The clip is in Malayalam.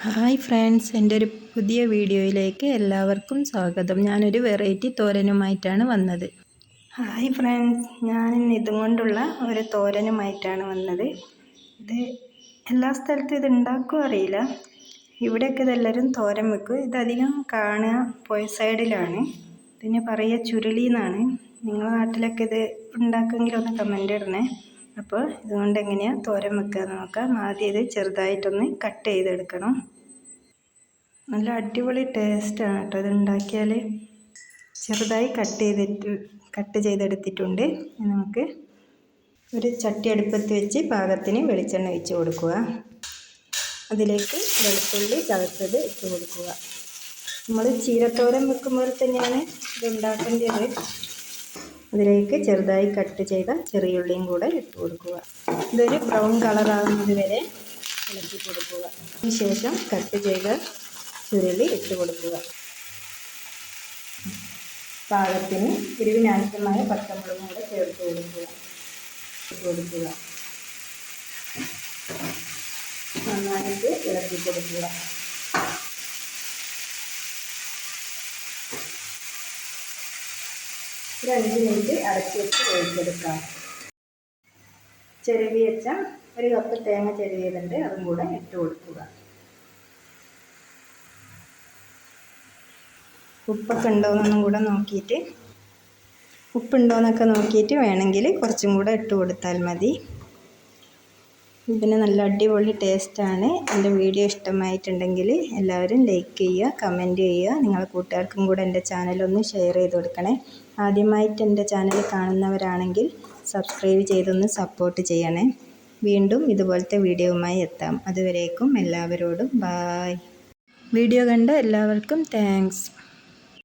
ഹായ് ഫ്രണ്ട്സ്, എൻ്റെ ഒരു പുതിയ വീഡിയോയിലേക്ക് എല്ലാവർക്കും സ്വാഗതം. ഞാനൊരു വെറൈറ്റി തോരനുമായിട്ടാണ് വന്നത്. ഹായ് ഫ്രണ്ട്സ്, ഞാനിന്ന് ഇതും കൊണ്ടുള്ള ഒരു തോരനുമായിട്ടാണ് വന്നത്. ഇത് എല്ലാ സ്ഥലത്തും ഇത് ഉണ്ടാക്കും അറിയില്ല. ഇവിടെയൊക്കെ ഇതെല്ലാവരും തോരൻ വെക്കും. ഇതധികം കാണുക പുഴ സൈഡിലാണ്. ഇതിന് പറയുക ചുരുളി എന്നാണ്. നിങ്ങളുടെ നാട്ടിലൊക്കെ ഇത് ഉണ്ടാക്കുമെങ്കിൽ ഒന്ന് കമൻ്റ് ഇടണേ. അപ്പോൾ ഇതുകൊണ്ട് എങ്ങനെയാണ് തോരൻ വെക്കുക എന്ന് നോക്കാം. ആദ്യം ഇത് ചെറുതായിട്ടൊന്ന് കട്ട് ചെയ്തെടുക്കണം. നല്ല അടിപൊളി ടേസ്റ്റാണ് കേട്ടോ ഇത് ഉണ്ടാക്കിയാൽ. ചെറുതായി കട്ട് ചെയ്തെടുത്തിട്ടുണ്ട്. നമുക്ക് ഒരു ചട്ടി അടുപ്പത്ത് വെച്ച് പാകത്തിന് വെളിച്ചെണ്ണ ഒഴിച്ച് കൊടുക്കുക. അതിലേക്ക് വെളുത്തുള്ളി ചതച്ചത് ഇട്ട് കൊടുക്കുക. നമ്മൾ ചീരത്തോരൻ വെക്കുമ്പോൾ തന്നെയാണ് ഇത് ഉണ്ടാക്കേണ്ടത്. അതിലേക്ക് ചെറുതായി കട്ട് ചെയ്ത ചെറിയുള്ളിയും കൂടെ ഇട്ട് കൊടുക്കുക. ഇതൊരു ബ്രൗൺ കളറാകുന്നത് വരെ ഇളക്കി കൊടുക്കുക. അതിനുശേഷം കട്ട് ചെയ്ത ചുരുളി ഇട്ട് കൊടുക്കുക. പാകത്തിന് എരിവിനാവശ്യമായ പച്ചമുളകും കൂടെ ചേർത്ത് കൊടുക്കുക. നന്നായിട്ട് ഇളക്കി കൊടുക്കുക. ഒരു 5 മിനിറ്റ് അടച്ചു വെച്ച് വേവിച്ചെടുക്കാം. ചിരവി വെച്ച 1 കപ്പ് തേങ്ങ ചിരവിയതുണ്ട്, അതും കൂടെ ഇട്ട് കൊടുക്കുക. ഉപ്പൊക്കെ ഉണ്ടോയെന്നൊന്നും കൂടെ നോക്കിയിട്ട് ഉപ്പുണ്ടോയെന്നൊക്കെ നോക്കിയിട്ട് വേണമെങ്കിൽ കുറച്ചും കൂടെ ഇട്ട് കൊടുത്താൽ മതി. ഇതിന് നല്ല അടിപൊളി ടേസ്റ്റാണ്. എൻ്റെ വീഡിയോ ഇഷ്ടമായിട്ടുണ്ടെങ്കിൽ എല്ലാവരും ലൈക്ക് ചെയ്യുക, കമൻറ്റ് ചെയ്യുക. നിങ്ങളുടെ കൂട്ടുകാർക്കും കൂടെ എൻ്റെ ചാനലൊന്ന് ഷെയർ ചെയ്ത് കൊടുക്കണേ. ആദ്യമായിട്ട് എൻ്റെ ചാനൽ കാണുന്നവരാണെങ്കിൽ സബ്സ്ക്രൈബ് ചെയ്തൊന്ന് സപ്പോർട്ട് ചെയ്യണേ. വീണ്ടും ഇതുപോലത്തെ വീഡിയോയുമായി എത്താം. അതുവരേക്കും എല്ലാവരോടും ബായ്. വീഡിയോ കണ്ട എല്ലാവർക്കും താങ്ക്സ്.